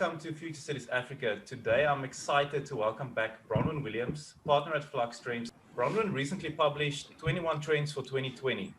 Welcome to Future Cities Africa. Today I'm excited to welcome back Bronwyn Williams, partner at Flux Trends. Bronwyn recently published 21 trends for 2020.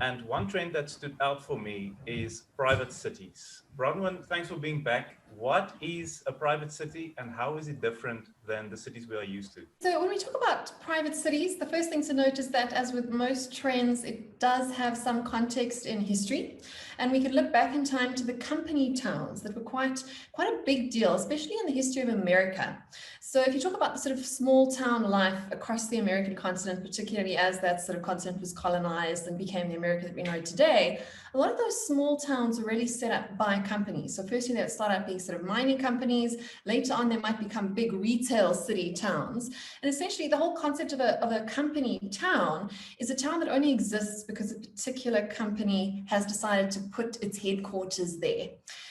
And one trend that stood out for me is private cities. Bronwyn, thanks for being back. What is a private city and how is it different than the cities we are used to? So when we talk about private cities, the first thing to note is that as with most trends, it does have some context in history. And we could look back in time to the company towns that were quite a big deal, especially in the history of America. So if you talk about the sort of small town life across the American continent, particularly as that sort of continent was colonized and became the America that we know today, a lot of those small towns were really set up by companies. So firstly, they would start out being sort of mining companies. Later on, they might become big retail city towns. And essentially, the whole concept of a company town is a town that only exists because a particular company has decided to put its headquarters there.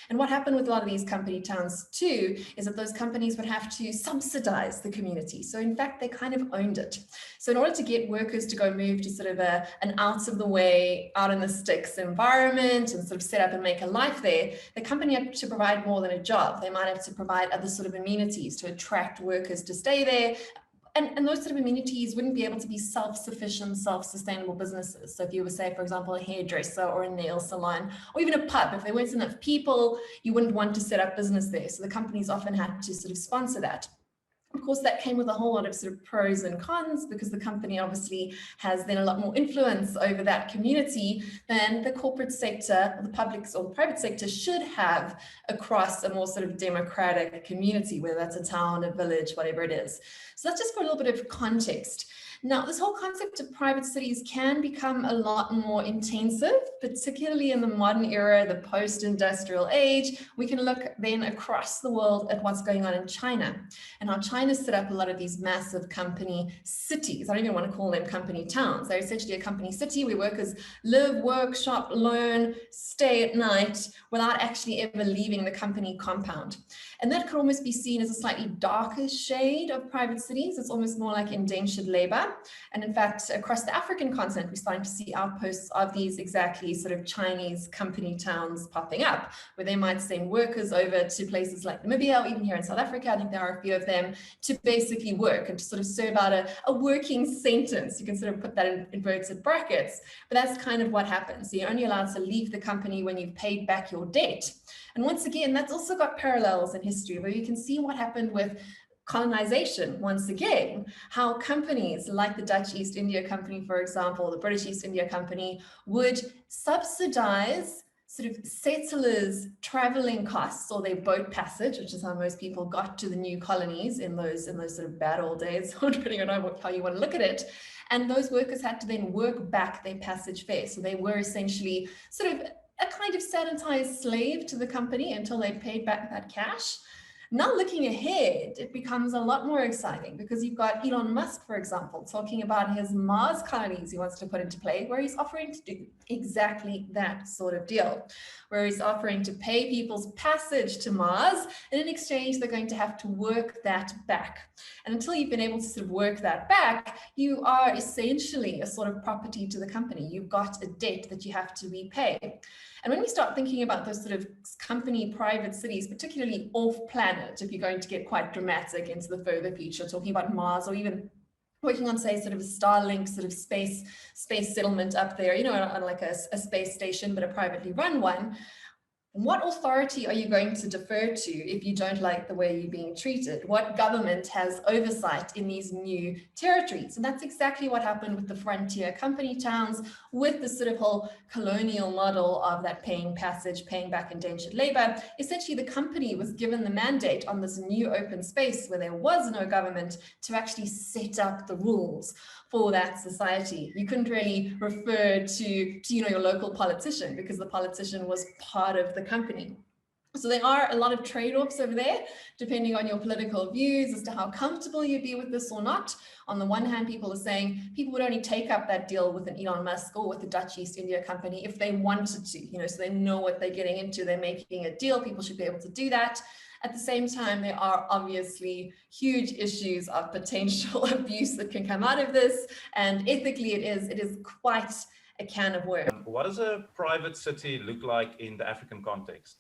And what happened with a lot of these company towns too is that those companies would have to subsidize the community. So in fact, they kind of owned it. So in order to get workers to go move to sort of an out of the way, out in the sticks environment and sort of set up and make a life there, the company had to provide more than a job. They might have to provide other sort of amenities to attract workers to stay there. And those sort of amenities wouldn't be able to be self-sufficient, self-sustainable businesses. So if you were, say, for example, a hairdresser or a nail salon, or even a pub, if there weren't enough people, you wouldn't want to set up business there. So the companies often had to sort of sponsor that. Of course, that came with a whole lot of sort of pros and cons because the company obviously has then a lot more influence over that community than the corporate sector, or the public or the private sector should have across a more sort of democratic community, whether that's a town, a village, whatever it is. So that's just for a little bit of context. Now, this whole concept of private cities can become a lot more intensive, particularly in the modern era, the post-industrial age. We can look then across the world at what's going on in China and how China set up a lot of these massive company cities. I don't even want to call them company towns. They're essentially a company city where workers live, work, shop, learn, stay at night without actually ever leaving the company compound. And that could almost be seen as a slightly darker shade of private cities. It's almost more like indentured labor. And in fact, across the African continent, we're starting to see outposts of these exactly sort of Chinese company towns popping up, where they might send workers over to places like Namibia, or even here in South Africa, I think there are a few of them, to basically work and to sort of serve out a working sentence. You can sort of put that in inverted brackets, but that's kind of what happens. So you're only allowed to leave the company when you've paid back your debt. And once again, that's also got parallels in history where you can see what happened with colonization once again, how companies like the Dutch East India Company, for example, the British East India Company, would subsidize sort of settlers' traveling costs or their boat passage, which is how most people got to the new colonies in those sort of bad old days, depending on how you want to look at it. And those workers had to then work back their passage fare. So they were essentially sort of a kind of sanitized slave to the company until they paid back that cash. Now looking ahead, it becomes a lot more exciting because you've got Elon Musk, for example, talking about his Mars colonies he wants to put into play, where he's offering to do exactly that sort of deal, where he's offering to pay people's passage to Mars, and in exchange, they're going to have to work that back. And until you've been able to sort of work that back, you are essentially a sort of property to the company. You've got a debt that you have to repay. And when we start thinking about those sort of company private cities, particularly off-planet, if you're going to get quite dramatic into the further future, talking about Mars or even working on, say, sort of a Starlink sort of space settlement up there, you know, on like a space station, but a privately run one. What authority are you going to defer to if you don't like the way you're being treated? What government has oversight in these new territories? And that's exactly what happened with the frontier company towns, with the sort of whole colonial model of that paying passage, paying back indentured labor. Essentially, the company was given the mandate on this new open space where there was no government to actually set up the rules for that society. You couldn't really refer to your local politician because the politician was part of the company. So there are a lot of trade-offs over there, depending on your political views as to how comfortable you'd be with this or not. On the one hand, people are saying people would only take up that deal with an Elon Musk or with the Dutch East India Company if they wanted to, so they know what they're getting into. They're making a deal. People should be able to do that. At the same time, there are obviously huge issues of potential abuse that can come out of this. And ethically, it is quite a can of worms. What does a private city look like in the African context?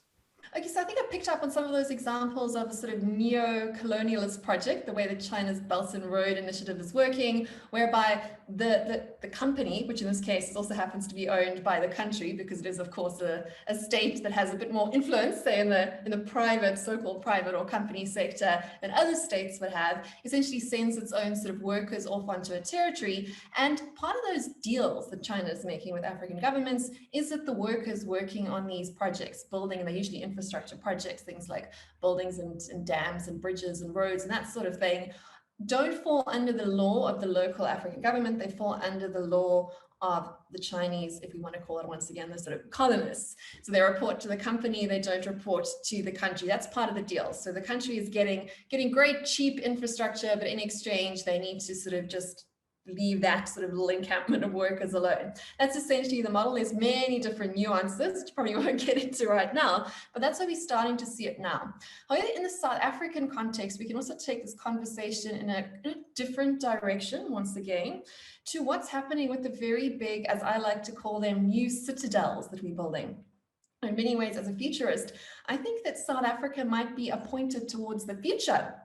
Okay, so I think I picked up on some of those examples of a sort of neo-colonialist project, the way that China's Belt and Road Initiative is working, whereby the company, which in this case also happens to be owned by the country, because it is of course a state that has a bit more influence, say in the private, so-called private or company sector than other states would have, essentially sends its own sort of workers off onto a territory. And part of those deals that China is making with African governments is that the workers working on these projects, building, and they're usually infrastructure projects, things like buildings and dams and bridges and roads and that sort of thing, don't fall under the law of the local African government. They fall under the law of the Chinese, if we want to call it once again, the sort of colonists. So they report to the company, they don't report to the country. That's part of the deal. So the country is getting great cheap infrastructure, but in exchange, they need to sort of just leave that sort of little encampment of workers alone. That's essentially the model. There's many different nuances, which probably won't get into right now, but that's why we're starting to see it now. However, in the South African context, we can also take this conversation in a different direction, once again, to what's happening with the very big, as I like to call them, new citadels that we're building. In many ways, as a futurist, I think that South Africa might be pointed towards the future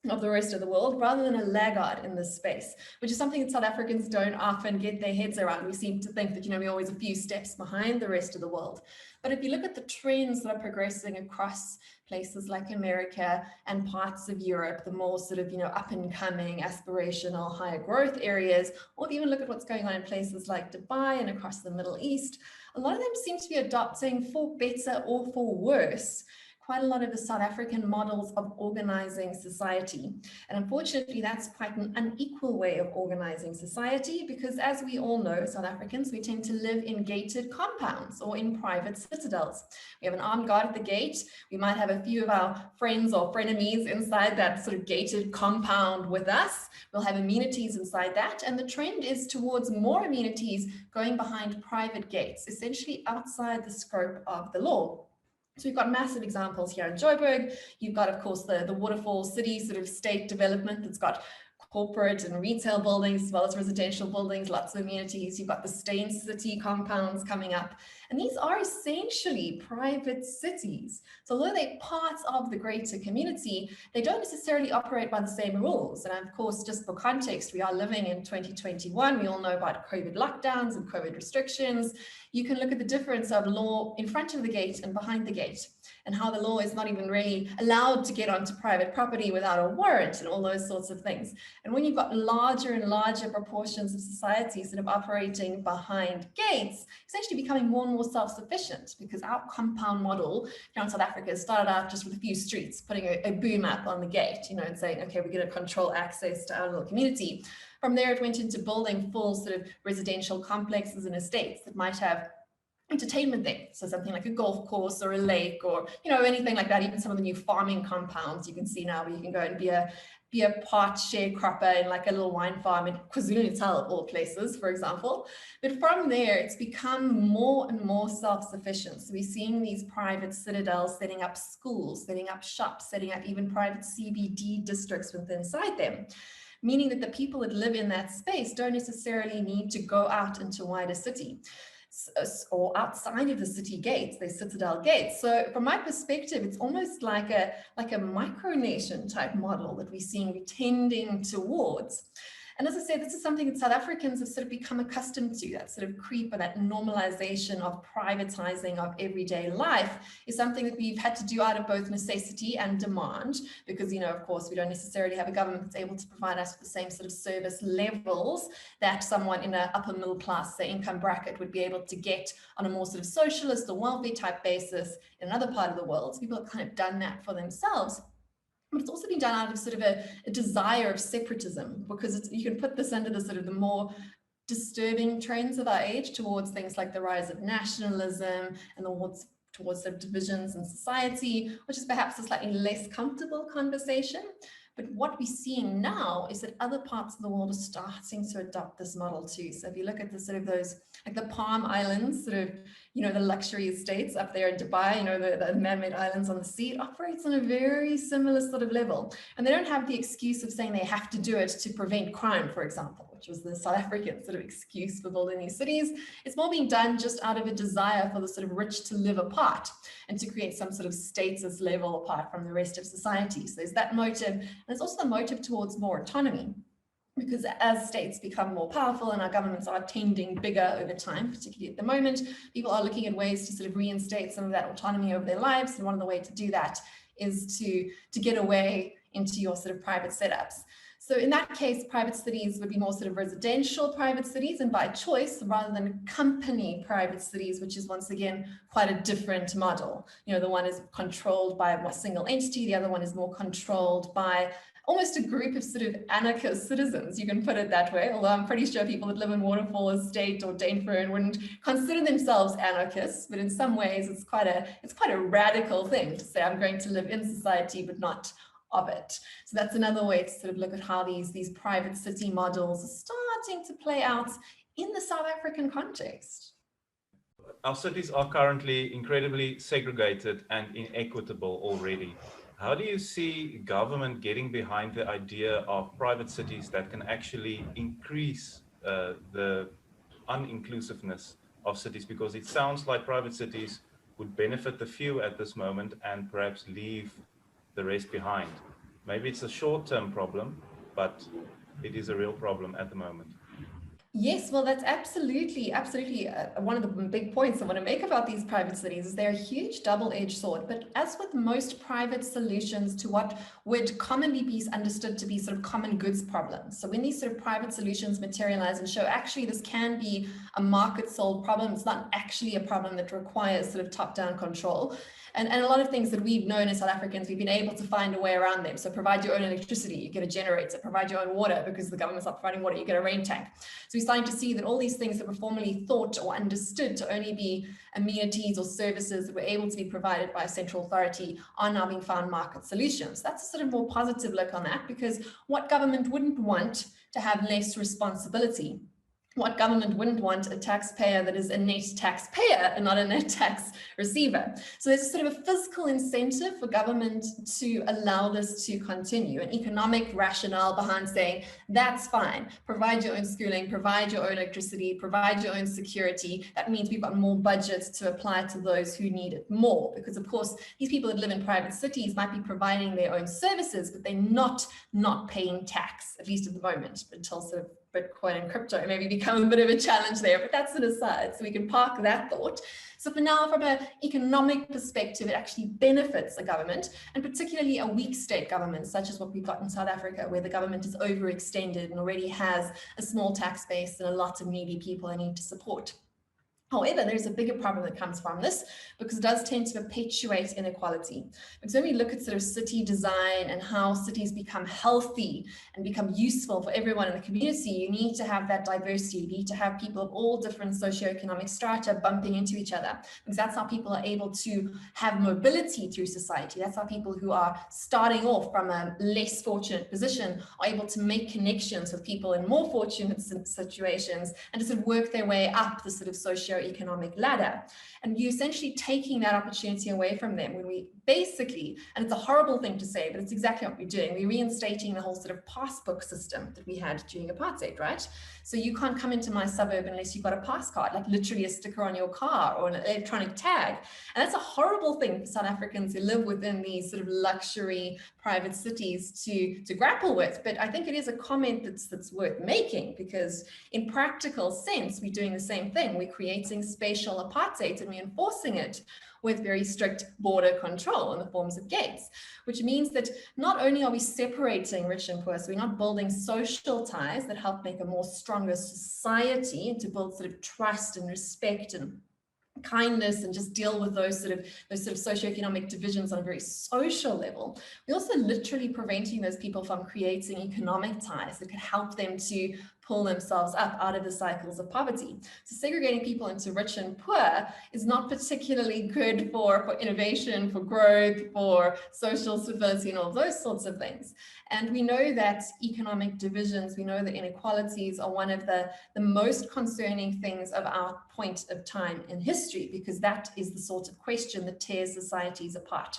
of the rest of the world rather than a laggard in this space, which is something that South Africans don't often get their heads around. We seem to think that, we're always a few steps behind the rest of the world. But if you look at the trends that are progressing across places like America and parts of Europe, the more sort of, up and coming, aspirational, higher growth areas, or even look at what's going on in places like Dubai and across the Middle East, a lot of them seem to be adopting, for better or for worse, quite a lot of the South African models of organizing society. And unfortunately, that's quite an unequal way of organizing society because, as we all know, South Africans, we tend to live in gated compounds or in private citadels. We have an armed guard at the gate. We might have a few of our friends or frenemies inside that sort of gated compound with us. We'll have amenities inside that. And the trend is towards more amenities going behind private gates, essentially outside the scope of the law. So we've got massive examples here in Joburg. You've got, of course, the waterfall city sort of state development that's got corporate and retail buildings as well as residential buildings, lots of amenities. You've got the Stain City compounds coming up. And these are essentially private cities. So although they're parts of the greater community, they don't necessarily operate by the same rules. And of course, just for context, we are living in 2021. We all know about COVID lockdowns and COVID restrictions. You can look at the difference of law in front of the gate and behind the gate, and how the law is not even really allowed to get onto private property without a warrant and all those sorts of things. And when you've got larger and larger proportions of societies that are operating behind gates, essentially becoming more and more self-sufficient, because our compound model here in South Africa started out just with a few streets, putting a boom map on the gate, and saying, okay, we're going to control access to our little community. From there, it went into building full sort of residential complexes and estates that might have entertainment there. So something like a golf course or a lake or, anything like that. Even some of the new farming compounds you can see now where you can go and be a part sharecropper in like a little wine farm in KwaZulu-Natal, of all places, for example. But from there, it's become more and more self-sufficient. So we're seeing these private citadels setting up schools, setting up shops, setting up even private CBD districts within inside them, meaning that the people that live in that space don't necessarily need to go out into wider city or outside of the city gates, the citadel gates. So from my perspective, it's almost like a micronation type model that we're seeing, we're tending towards. And as I said, this is something that South Africans have sort of become accustomed to. That sort of creep or that normalization of privatizing of everyday life is something that we've had to do out of both necessity and demand, because, of course, we don't necessarily have a government that's able to provide us with the same sort of service levels that someone in an upper middle class, say, income bracket would be able to get on a more sort of socialist or welfare type basis in another part of the world. So people have kind of done that for themselves. But it's also been done out of sort of a desire of separatism, because you can put this under the sort of the more disturbing trends of our age towards things like the rise of nationalism and towards sort of divisions in society, which is perhaps a slightly less comfortable conversation. But what we're seeing now is that other parts of the world are starting to adopt this model too. So if you look at the sort of those, like the Palm Islands, sort of, the luxury estates up there in Dubai, the man-made islands on the sea, it operates on a very similar sort of level. And they don't have the excuse of saying they have to do it to prevent crime, for example. which was the South African sort of excuse for building these cities. It's more being done just out of a desire for the sort of rich to live apart and to create some sort of status level apart from the rest of society. So there's that motive, and there's also the motive towards more autonomy. Because as states become more powerful and our governments are tending bigger over time, particularly at the moment, people are looking at ways to sort of reinstate some of that autonomy over their lives. And one of the ways to do that is to get away into your sort of private setups. So in that case, private cities would be more sort of residential private cities and by choice rather than company private cities, which is once again quite a different model. You know, the one is controlled by a single entity, the other one is more controlled by almost a group of sort of anarchist citizens, you can put it that way, although I'm pretty sure people that live in Waterfall Estate or Dainfern wouldn't consider themselves anarchists, but in some ways it's quite a radical thing to say I'm going to live in society but not of it. So that's another way to sort of look at how these private city models are starting to play out in the South African context. Our cities are currently incredibly segregated and inequitable already. How do you see government getting behind the idea of private cities that can actually increase the uninclusiveness of cities? Because it sounds like private cities would benefit the few at this moment and perhaps leave the rest behind. Maybe it's a short-term problem, but it is a real problem at the moment. Yes, well, that's absolutely one of the big points I want to make about these private cities is they're a huge double-edged sword. But as with most private solutions to what would commonly be understood to be sort of common goods problems. So when these sort of private solutions materialize and show actually this can be a market solved problem, it's not actually a problem that requires sort of top-down control. And a lot of things that we've known as South Africans, we've been able to find a way around them. So provide your own electricity, you get a generator, provide your own water because the government's not providing water, you get a rain tank. So we're starting to see that all these things that were formerly thought or understood to only be amenities or services that were able to be provided by a central authority are now being found market solutions. That's a sort of more positive look on that, because what government wouldn't want to have less responsibility? What government wouldn't want a taxpayer that is a net taxpayer and not a net tax receiver? So there's a sort of a fiscal incentive for government to allow this to continue, an economic rationale behind saying, that's fine, provide your own schooling, provide your own electricity, provide your own security. That means we've got more budget to apply to those who need it more. Because of course, these people that live in private cities might be providing their own services, but they're not paying tax, at least at the moment, until sort of Bitcoin and crypto maybe become a bit of a challenge there, but that's an aside, so we can park that thought. So for now, from an economic perspective, it actually benefits a government, and particularly a weak state government, such as what we've got in South Africa, where the government is overextended and already has a small tax base and a lot of needy people they need to support. However, there's a bigger problem that comes from this, because it does tend to perpetuate inequality. Because when we look at sort of city design and how cities become healthy and become useful for everyone in the community, you need to have that diversity. You need to have people of all different socioeconomic strata bumping into each other, because that's how people are able to have mobility through society. That's how people who are starting off from a less fortunate position are able to make connections with people in more fortunate situations and to sort of work their way up the sort of socio-economic ladder. And you're essentially taking that opportunity away from them when we basically, and it's a horrible thing to say, but it's exactly what we're doing. We're reinstating the whole sort of passbook system that we had during apartheid, right? So you can't come into my suburb unless you've got a pass card, like literally a sticker on your car or an electronic tag. And that's a horrible thing for South Africans who live within these sort of luxury private cities to grapple with. But I think it is a comment that's worth making, because in practical sense, we're doing the same thing. We're creating spatial apartheid and we're enforcing it with very strict border control in the forms of gates, which means that not only are we separating rich and poor, so we're not building social ties that help make a more stronger society and to build sort of trust and respect and kindness and just deal with those sort of socioeconomic divisions on a very social level. We're also literally preventing those people from creating economic ties that could help them to pull themselves up out of the cycles of poverty. So segregating people into rich and poor is not particularly good for innovation, for growth, for social stability and all those sorts of things. And we know that economic divisions, we know that inequalities are one of the most concerning things of our point of time in history, because that is the sort of question that tears societies apart.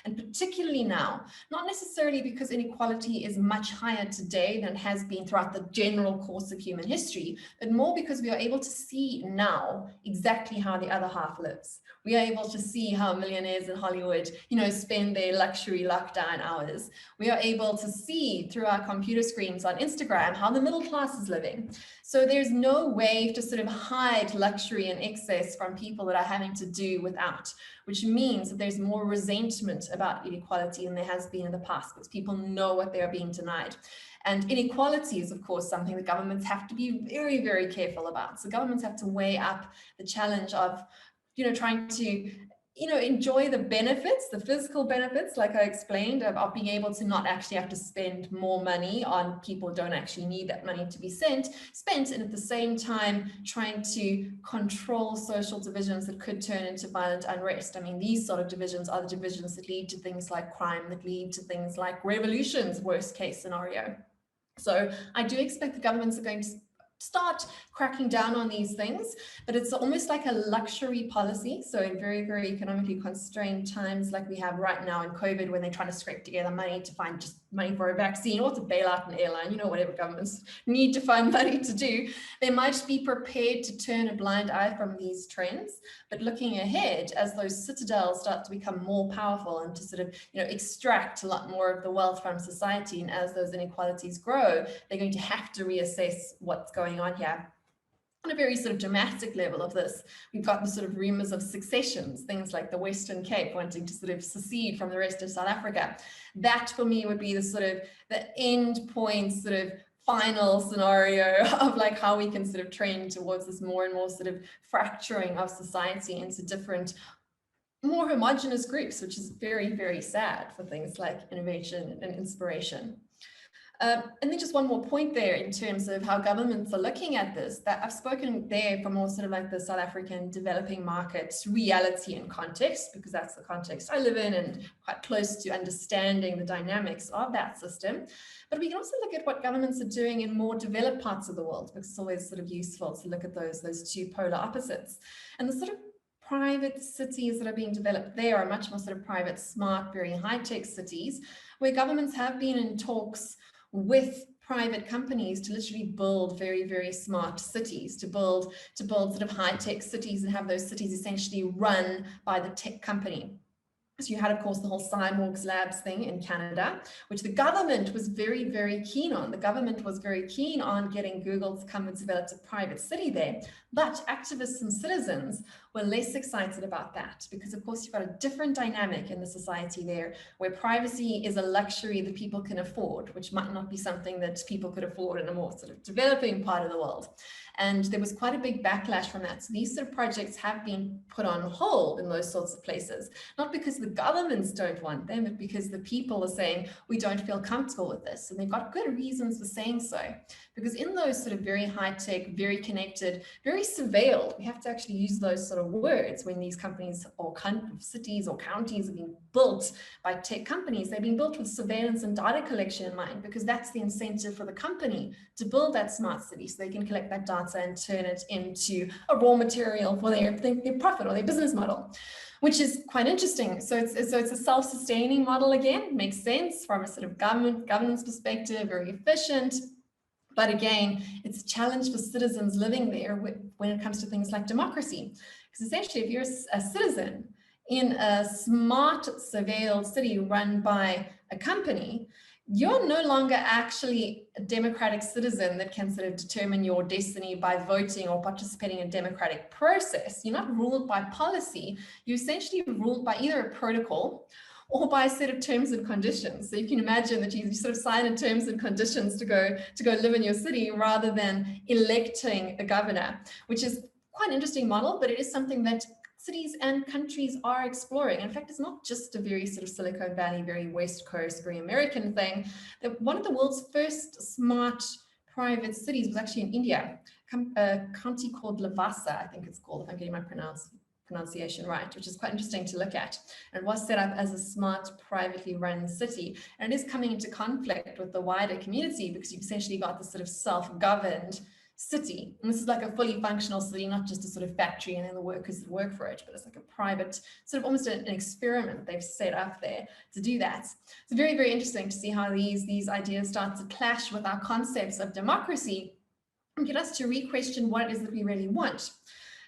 And particularly now, not necessarily because inequality is much higher today than it has been throughout the general course of human history, but more because we are able to see now exactly how the other half lives. We are able to see how millionaires in Hollywood, spend their luxury lockdown hours. We are able to see through our computer screens on Instagram how the middle class is living. So there's no way to sort of hide luxury and excess from people that are having to do without, which means that there's more resentment about inequality than there has been in the past, because people know what they are being denied. And inequality is, of course, something that governments have to be very, very careful about. So governments have to weigh up the challenge of, trying to, enjoy the benefits, the physical benefits, like I explained, of being able to not actually have to spend more money on people who don't actually need that money to be spent, and at the same time trying to control social divisions that could turn into violent unrest. I mean, these sort of divisions are the divisions that lead to things like crime, that lead to things like revolutions, worst case scenario. So I do expect the governments are going to start cracking down on these things, but it's almost like a luxury policy. So in very, very economically constrained times like we have right now in COVID, when they're trying to scrape together money to find just money for a vaccine or to bail out an airline, whatever governments need to find money to do, they might be prepared to turn a blind eye from these trends. But looking ahead, as those citadels start to become more powerful and to sort of, extract a lot more of the wealth from society, and as those inequalities grow, they're going to have to reassess what's going on here. On a very sort of dramatic level of this, we've got the sort of rumors of successions, things like the Western Cape wanting to sort of secede from the rest of South Africa. That for me would be the sort of the end point, sort of final scenario of like how we can sort of trend towards this more and more sort of fracturing of society into different, more homogenous groups, which is very, very sad for things like innovation and inspiration. And then just one more point there in terms of how governments are looking at this, that I've spoken there from more sort of like the South African developing market reality and context, because that's the context I live in and quite close to understanding the dynamics of that system. But we can also look at what governments are doing in more developed parts of the world, because it's always sort of useful to look at those two polar opposites. And the sort of private cities that are being developed there are much more sort of private, smart, very high-tech cities, where governments have been in talks with private companies to literally build very, very smart cities, to build sort of high-tech cities and have those cities essentially run by the tech company. So you had, of course, the whole Cyborgs Labs thing in Canada, which the government was very, very keen on. The government was very keen on getting Google to come and develop a private city there. But activists and citizens were less excited about that because, of course, you've got a different dynamic in the society there where privacy is a luxury that people can afford, which might not be something that people could afford in a more sort of developing part of the world. And there was quite a big backlash from that. So these sort of projects have been put on hold in those sorts of places, not because the governments don't want them, but because the people are saying, we don't feel comfortable with this. And they've got good reasons for saying so. Because in those sort of very high-tech, very connected, very surveilled, we have to actually use those sort of words when these companies or cities or counties are being built by tech companies. They're being built with surveillance and data collection in mind, because that's the incentive for the company to build that smart city so they can collect that data and turn it into a raw material for their profit or their business model, which is quite interesting. So it's a self-sustaining model again, makes sense from a sort of governance perspective, very efficient. But again, it's a challenge for citizens living there when it comes to things like democracy. Because essentially, if you're a citizen in a smart surveilled city run by a company, you're no longer actually a democratic citizen that can sort of determine your destiny by voting or participating in a democratic process. You're not ruled by policy. You're essentially ruled by either a protocol or by a set of terms and conditions. So you can imagine that you sort of sign in terms and conditions to go live in your city rather than electing a governor, which is quite an interesting model, but it is something that cities and countries are exploring. In fact, it's not just a very sort of Silicon Valley, very West Coast, very American thing. One of the world's first smart private cities was actually in India, a county called Lavasa, I think it's called, if I'm getting my pronunciation right, which is quite interesting to look at. And it was set up as a smart, privately run city. And it is coming into conflict with the wider community because you've essentially got this sort of self-governed city, and this is like a fully functional city, not just a sort of factory and then the workers that work for it, but it's like a private, sort of almost an experiment they've set up there to do that. It's very, very interesting to see how these ideas start to clash with our concepts of democracy and get us to re-question what it is that we really want.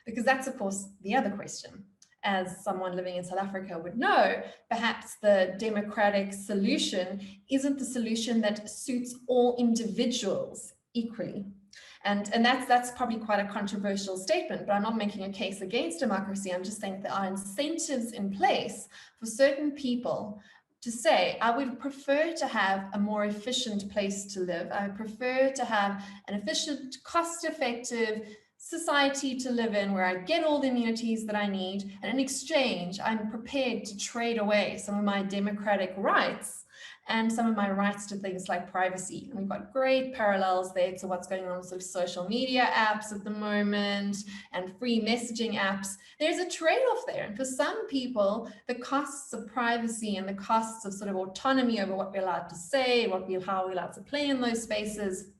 Because that's, of course, the other question. As someone living in South Africa would know, perhaps the democratic solution isn't the solution that suits all individuals equally. And that's probably quite a controversial statement, but I'm not making a case against democracy. I'm just saying that there are incentives in place for certain people to say, I would prefer to have a more efficient place to live. I would prefer to have an efficient, cost-effective society to live in where I get all the amenities that I need. And in exchange, I'm prepared to trade away some of my democratic rights and some of my rights to things like privacy. And we've got great parallels there to what's going on with sort of social media apps at the moment and free messaging apps. There's a trade-off there. And for some people, the costs of privacy and the costs of sort of autonomy over what we're allowed to say, how we're allowed to play in those spaces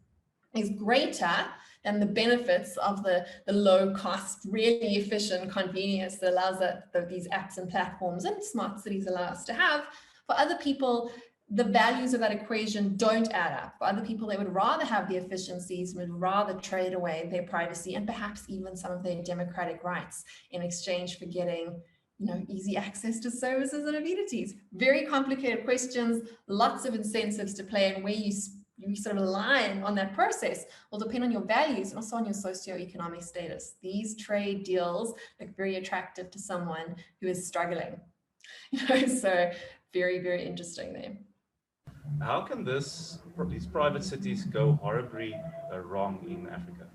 is greater than the benefits of the low cost, really efficient convenience that allows these apps and platforms and smart cities allow us to have. For other people, the values of that equation don't add up. For other people, they would rather have the efficiencies, would rather trade away their privacy and perhaps even some of their democratic rights in exchange for getting, easy access to services and amenities. Very complicated questions, lots of incentives to play, and where you sort of align on that process will depend on your values and also on your socioeconomic status. These trade deals look very attractive to someone who is struggling. So very, very interesting there. How can these private cities go horribly wrong in Africa?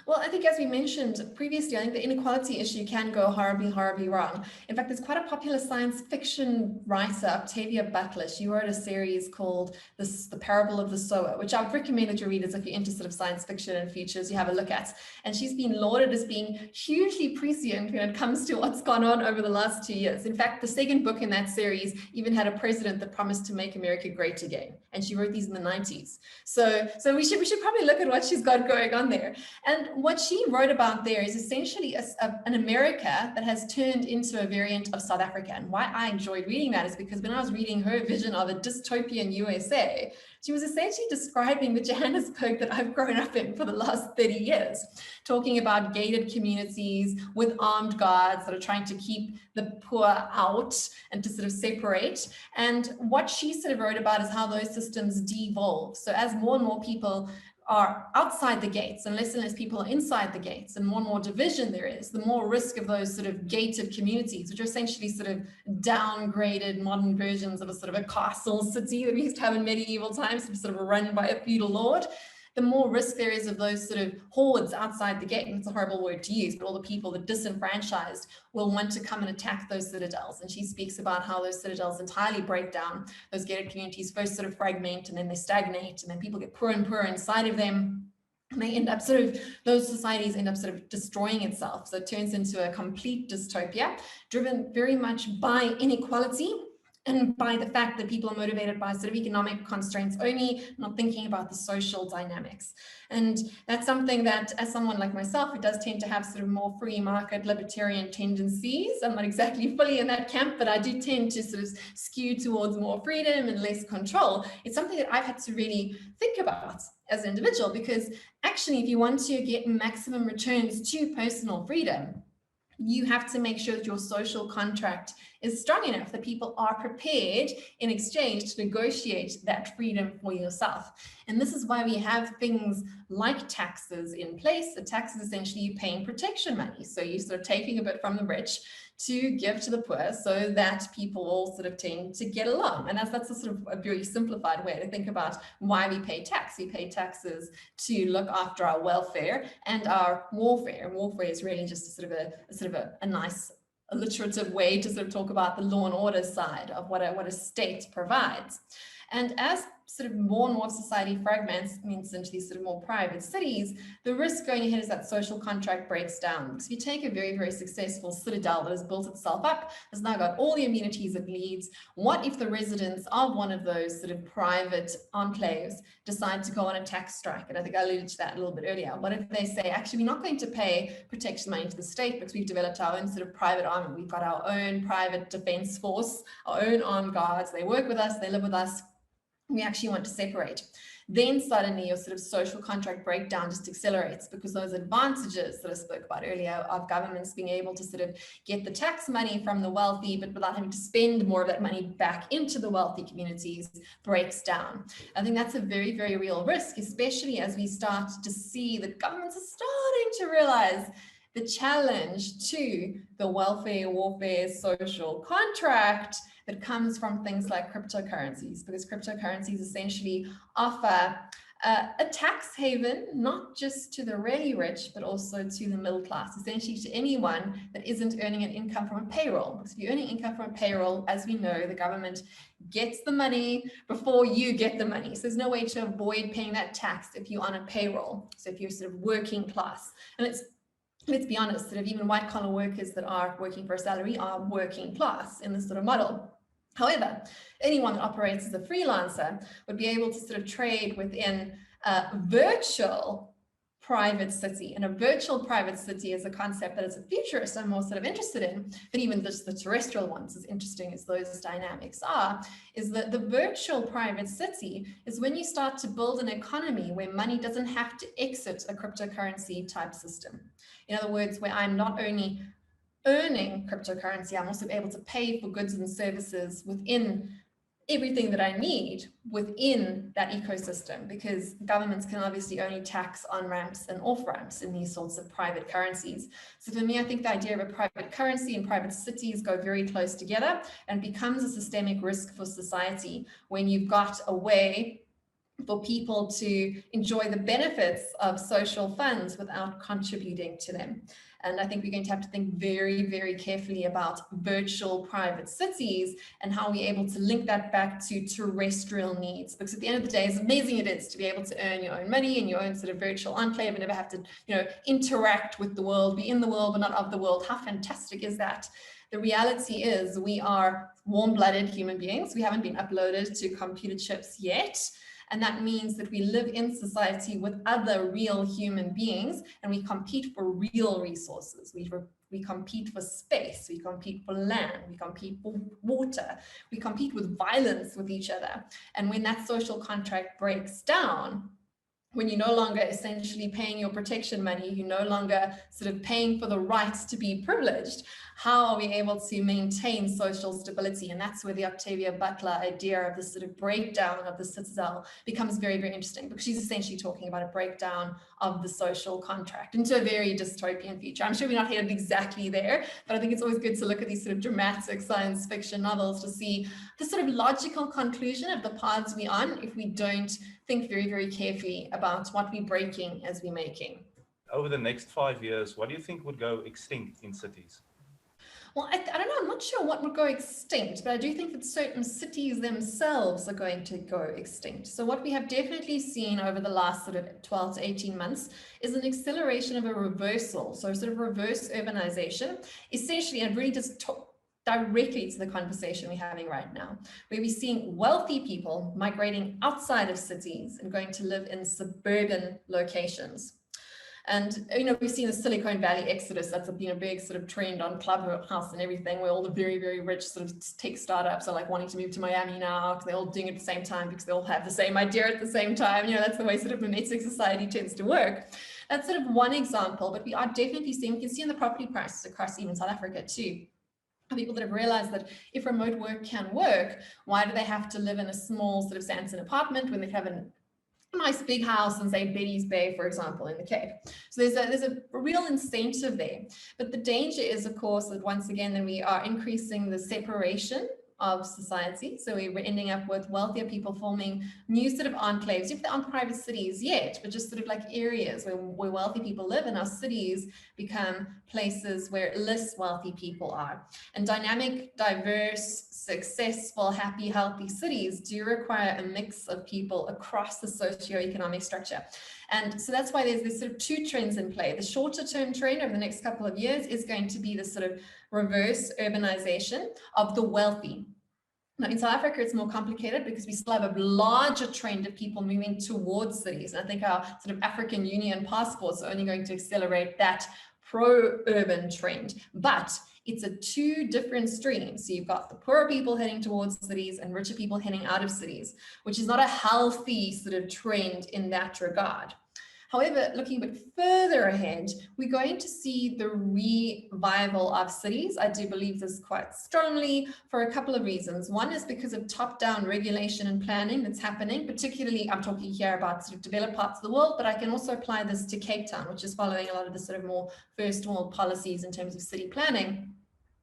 Well, I think as we mentioned previously, I think the inequality issue can go horribly, horribly wrong. In fact, there's quite a popular science fiction writer, Octavia Butler. She wrote a series called The Parable of the Sower, which I would recommend that your readers, if you're interested in science fiction and futures, you have a look at. And she's been lauded as being hugely prescient when it comes to what's gone on over the last 2 years. In fact, the second book in that series even had a president that promised to make America great again. And she wrote these in the 90s. So we should probably look at what she's got going on there. And what she wrote about there is essentially an America that has turned into a variant of South Africa. And why I enjoyed reading that is because when I was reading her vision of a dystopian USA, she was essentially describing the Johannesburg that I've grown up in for the last 30 years, talking about gated communities with armed guards that are trying to keep the poor out and to sort of separate. And what she sort of wrote about is how those systems devolve. So as more and more people are outside the gates and less people are inside the gates and more division there is, the more risk of those sort of gated communities, which are essentially sort of downgraded modern versions of a sort of a castle city that we used to have in medieval times, sort of run by a feudal lord. The more risk there is of those sort of hordes outside the gate, and it's a horrible word to use, but all the people, the disenfranchised, will want to come and attack those citadels. And she speaks about how those citadels entirely break down. Those gated communities first sort of fragment and then they stagnate, and then people get poorer and poorer inside of them. And they end up those societies end up sort of destroying itself. So it turns into a complete dystopia, driven very much by inequality and by the fact that people are motivated by sort of economic constraints only, not thinking about the social dynamics. And that's something that, as someone like myself, who does tend to have sort of more free market libertarian tendencies, I'm not exactly fully in that camp, but I do tend to sort of skew towards more freedom and less control. It's something that I've had to really think about as an individual, because actually, if you want to get maximum returns to personal freedom, you have to make sure that your social contract is strong enough that people are prepared in exchange to negotiate that freedom for yourself. And this is why we have things like taxes in place. The tax is essentially you paying protection money. So you're sort of taking a bit from the rich to give to the poor so that people all sort of tend to get along. And that's a sort of a very simplified way to think about why we pay tax. We pay taxes to look after our welfare and our warfare. And warfare is really just a nice alliterative way to sort of talk about the law and order side of what a state provides. And as sort of more and more of society fragments into these sort of more private cities, the risk going ahead is that social contract breaks down. Because if you take a very, very successful citadel that has built itself up, has now got all the amenities it needs, what if the residents of one of those sort of private enclaves decide to go on a tax strike? And I think I alluded to that a little bit earlier. What if they say, actually, we're not going to pay protection money to the state because we've developed our own sort of private army. We've got our own private defense force, our own armed guards. They work with us, they live with us. We actually want to separate. Then suddenly your sort of social contract breakdown just accelerates, because those advantages that I spoke about earlier of governments being able to sort of get the tax money from the wealthy, but without having to spend more of that money back into the wealthy communities, breaks down. I think that's a very, very real risk, especially as we start to see that governments are starting to realize the challenge to the welfare, warfare, social contract that comes from things like cryptocurrencies, because cryptocurrencies essentially offer a tax haven, not just to the really rich, but also to the middle class, essentially to anyone that isn't earning an income from a payroll. Because if you're earning income from a payroll, as we know, the government gets the money before you get the money. So there's no way to avoid paying that tax if you're on a payroll. So if you're sort of working class, and let's be honest, sort of even white collar workers that are working for a salary are working class in this sort of model. However, anyone that operates as a freelancer would be able to sort of trade within a virtual private city. And a virtual private city is a concept that as a futurist I'm more sort of interested in, but even just the terrestrial ones, as interesting as those dynamics are, is that the virtual private city is when you start to build an economy where money doesn't have to exit a cryptocurrency type system. In other words, where I'm not only earning cryptocurrency, I'm also able to pay for goods and services within everything that I need within that ecosystem, because governments can obviously only tax on ramps and off ramps in these sorts of private currencies. So for me, I think the idea of a private currency and private cities go very close together and becomes a systemic risk for society when you've got a way for people to enjoy the benefits of social funds without contributing to them. And I think we're going to have to think very, very carefully about virtual private cities and how we're able to link that back to terrestrial needs. Because at the end of the day, as amazing it is to be able to earn your own money in your own sort of virtual enclave and never have to, interact with the world, be in the world, but not of the world. How fantastic is that? The reality is we are warm-blooded human beings. We haven't been uploaded to computer chips yet. And that means that we live in society with other real human beings, and we compete for real resources. We compete for space, we compete for land, we compete for water, we compete with violence with each other. And when that social contract breaks down, when you're no longer essentially paying your protection money, you're no longer sort of paying for the rights to be privileged, how are we able to maintain social stability? And that's where the Octavia Butler idea of this sort of breakdown of the citadel becomes very, very interesting, because she's essentially talking about a breakdown of the social contract into a very dystopian future. I'm sure we're not headed exactly there, but I think it's always good to look at these sort of dramatic science fiction novels to see the sort of logical conclusion of the paths we're on if we don't think very, very carefully about what we're breaking as we're making. Over the next 5 years, what do you think would go extinct in cities? Well, I don't know, I'm not sure what would go extinct, but I do think that certain cities themselves are going to go extinct. So what we have definitely seen over the last sort of 12 to 18 months is an acceleration of a reversal, so sort of reverse urbanization, essentially, and really just directly to the conversation we're having right now, where we're seeing wealthy people migrating outside of cities and going to live in suburban locations. And, we've seen the Silicon Valley exodus. That's been a big sort of trend on Clubhouse and everything, where all the very, very rich sort of tech startups are like wanting to move to Miami now because they're all doing it at the same time, because they all have the same idea at the same time. That's the way sort of mimetic society tends to work. That's sort of one example, but we are definitely seeing, we can see in the property prices across even South Africa too, people that have realized that if remote work can work, why do they have to live in a small sort of Sandton apartment when they have a nice big house in, say, Betty's Bay, for example, in the Cape? So there's a real incentive there. But the danger is, of course, that once again, then we are increasing the separation of society. So we're ending up with wealthier people forming new sort of enclaves. If they aren't private cities yet, but just sort of like areas where wealthy people live, and our cities become places where less wealthy people are. And dynamic, diverse, successful, happy, healthy cities do require a mix of people across the socioeconomic structure. And so that's why there's this sort of two trends in play. The shorter term trend over the next couple of years is going to be this sort of reverse urbanization of the wealthy. Now, in South Africa, it's more complicated because we still have a larger trend of people moving towards cities. And I think our sort of African Union passports are only going to accelerate that pro-urban trend. But it's a two different streams. So you've got the poorer people heading towards cities and richer people heading out of cities, which is not a healthy sort of trend in that regard. However, looking a bit further ahead, we're going to see the revival of cities. I do believe this quite strongly for a couple of reasons. One is because of top-down regulation and planning that's happening, particularly I'm talking here about sort of developed parts of the world, but I can also apply this to Cape Town, which is following a lot of the sort of more first world policies in terms of city planning.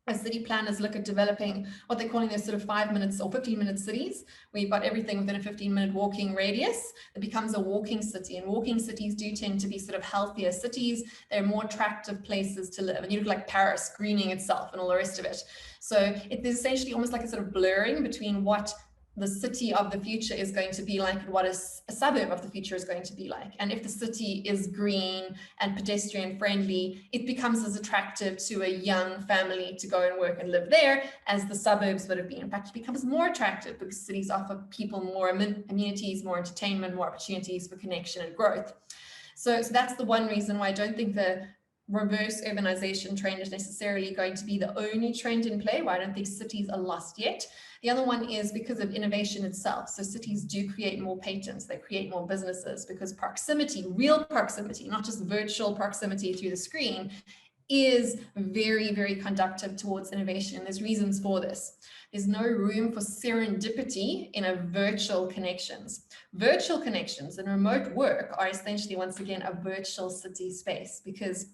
As city planners look at developing what they're calling their sort of 5 minutes or 15-minute cities, where you've got everything within a 15-minute walking radius, it becomes a walking city. And walking cities do tend to be sort of healthier cities. They're more attractive places to live. And you look like Paris greening itself and all the rest of it. So there's essentially almost like a sort of blurring between what the city of the future is going to be like and what a suburb of the future is going to be like. And if the city is green and pedestrian friendly, it becomes as attractive to a young family to go and work and live there as the suburbs would have been. In fact, it becomes more attractive because cities offer people more amenities, more entertainment, more opportunities for connection and growth. So that's the one reason why I don't think the reverse urbanization trend is necessarily going to be the only trend in play, where I don't think cities are lost yet. The other one is because of innovation itself. So cities do create more patents, they create more businesses because proximity, real proximity, not just virtual proximity through the screen, is very, very conductive towards innovation. There's reasons for this. There's no room for serendipity in a virtual connections. Virtual connections and remote work are essentially, once again, a virtual city space, because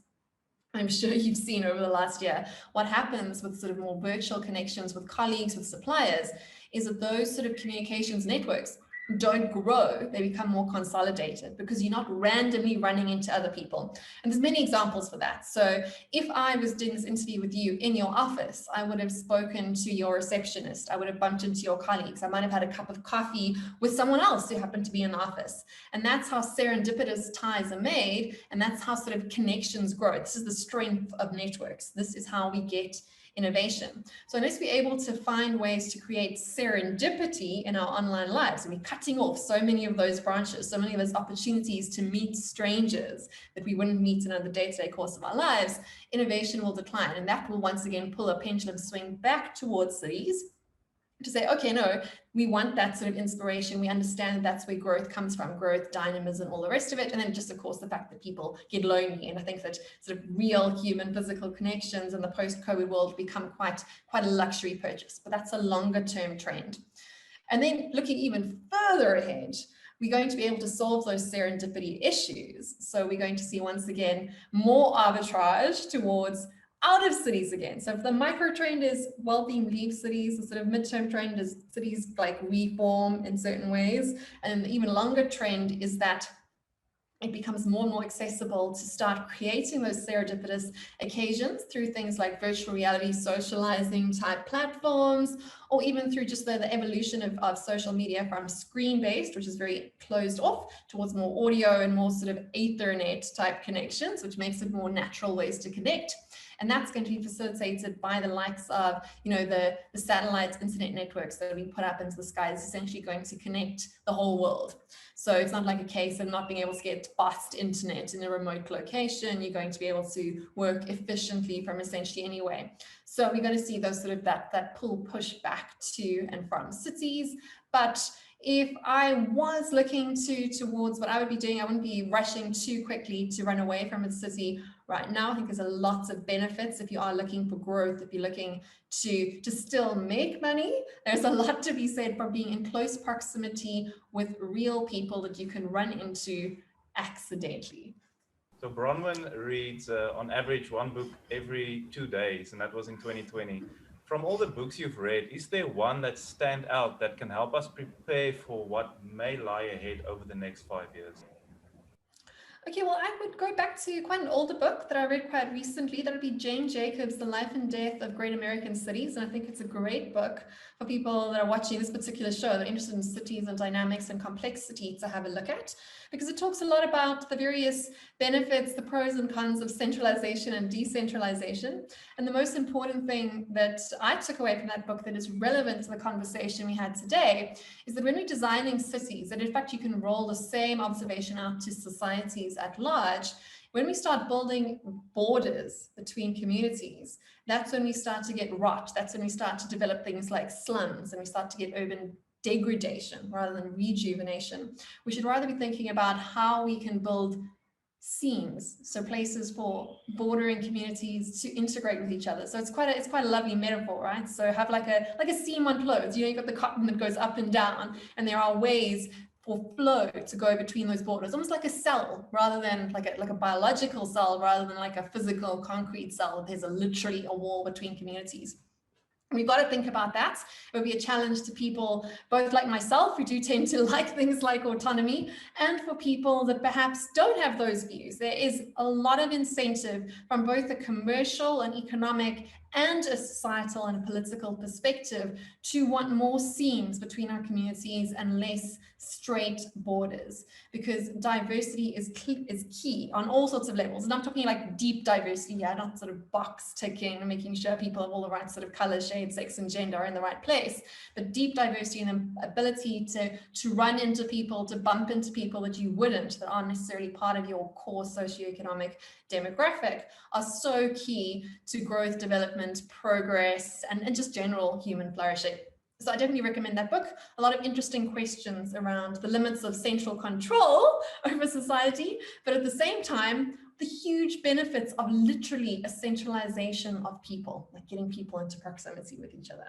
I'm sure you've seen over the last year, what happens with sort of more virtual connections with colleagues, with suppliers, is that those sort of communications networks don't grow, they become more consolidated because you're not randomly running into other people. And there's many examples for that. So if I was doing this interview with you in your office, I would have spoken to your receptionist, I would have bumped into your colleagues, I might have had a cup of coffee with someone else who happened to be in the office. And that's how serendipitous ties are made, and that's how sort of connections grow. This is the strength of networks. This is how we get innovation. So unless we're able to find ways to create serendipity in our online lives, and we're cutting off so many of those branches, so many of those opportunities to meet strangers that we wouldn't meet in the day-to-day course of our lives, innovation will decline. And that will once again pull a pendulum swing back towards cities to say, okay, no, we want that sort of inspiration. We understand that that's where growth comes from, growth, dynamism, all the rest of it. And then just, of course, the fact that people get lonely. And I think that sort of real human physical connections in the post-COVID world become quite a luxury purchase, but that's a longer term trend. And then looking even further ahead, we're going to be able to solve those serendipity issues. So we're going to see, once again, more arbitrage towards out of cities again. So if the micro trend is wealthy leave cities, the sort of midterm trend is cities like reform in certain ways. And the even longer trend is that it becomes more and more accessible to start creating those serendipitous occasions through things like virtual reality, socializing type platforms, or even through just the evolution of social media from screen-based, which is very closed off, towards more audio and more sort of Ethernet type connections, which makes it more natural ways to connect. And that's going to be facilitated by the likes of, the satellites, internet networks that we put up into the sky. Is essentially going to connect the whole world. So it's not like a case of not being able to get fast internet in a remote location. You're going to be able to work efficiently from essentially anywhere. So we're going to see those sort of that pull push back to and from cities. But if I was looking towards what I would be doing, I wouldn't be rushing too quickly to run away from a city right now. I think there's a lot of benefits if you are looking for growth, if you're looking to still make money. There's a lot to be said for being in close proximity with real people that you can run into accidentally. So Bronwyn reads on average one book every 2 days, and that was in 2020. From all the books you've read, is there one that stand out that can help us prepare for what may lie ahead over the next 5 years? Okay, well, I would go back to quite an older book that I read quite recently. That would be Jane Jacobs' The Life and Death of Great American Cities. And I think it's a great book for people that are watching this particular show, that are interested in cities and dynamics and complexity, to have a look at, because it talks a lot about the various benefits, the pros and cons of centralization and decentralization. And the most important thing that I took away from that book that is relevant to the conversation we had today is that when we're designing cities, that in fact you can roll the same observation out to societies at large. When we start building borders between communities, that's when we start to get rot. That's when we start to develop things like slums, and we start to get urban degradation rather than rejuvenation. We should rather be thinking about how we can build seams, so places for bordering communities to integrate with each other. So it's quite a lovely metaphor, right? So have like a seam on clothes. You know, you've got the cotton that goes up and down, and there are ways for flow to go between those borders, almost like a cell, rather than like a biological cell, rather than like a physical concrete cell. There's literally a wall between communities. We've got to think about that. It would be a challenge to people, both like myself, who do tend to like things like autonomy, and for people that perhaps don't have those views. There is a lot of incentive from both a commercial and economic and a societal and political perspective to want more seams between our communities and less straight borders, because diversity is key on all sorts of levels. And I'm talking like deep diversity, yeah, not sort of box ticking and making sure people have all the right sort of color, shade, sex, and gender are in the right place, but deep diversity and the ability to run into people, to bump into people that you wouldn't, that aren't necessarily part of your core socioeconomic demographic, are so key to growth, development, progress, and just general human flourishing. So I definitely recommend that book. A lot of interesting questions around the limits of central control over society, but at the same time, the huge benefits of literally a centralization of people, like getting people into proximity with each other.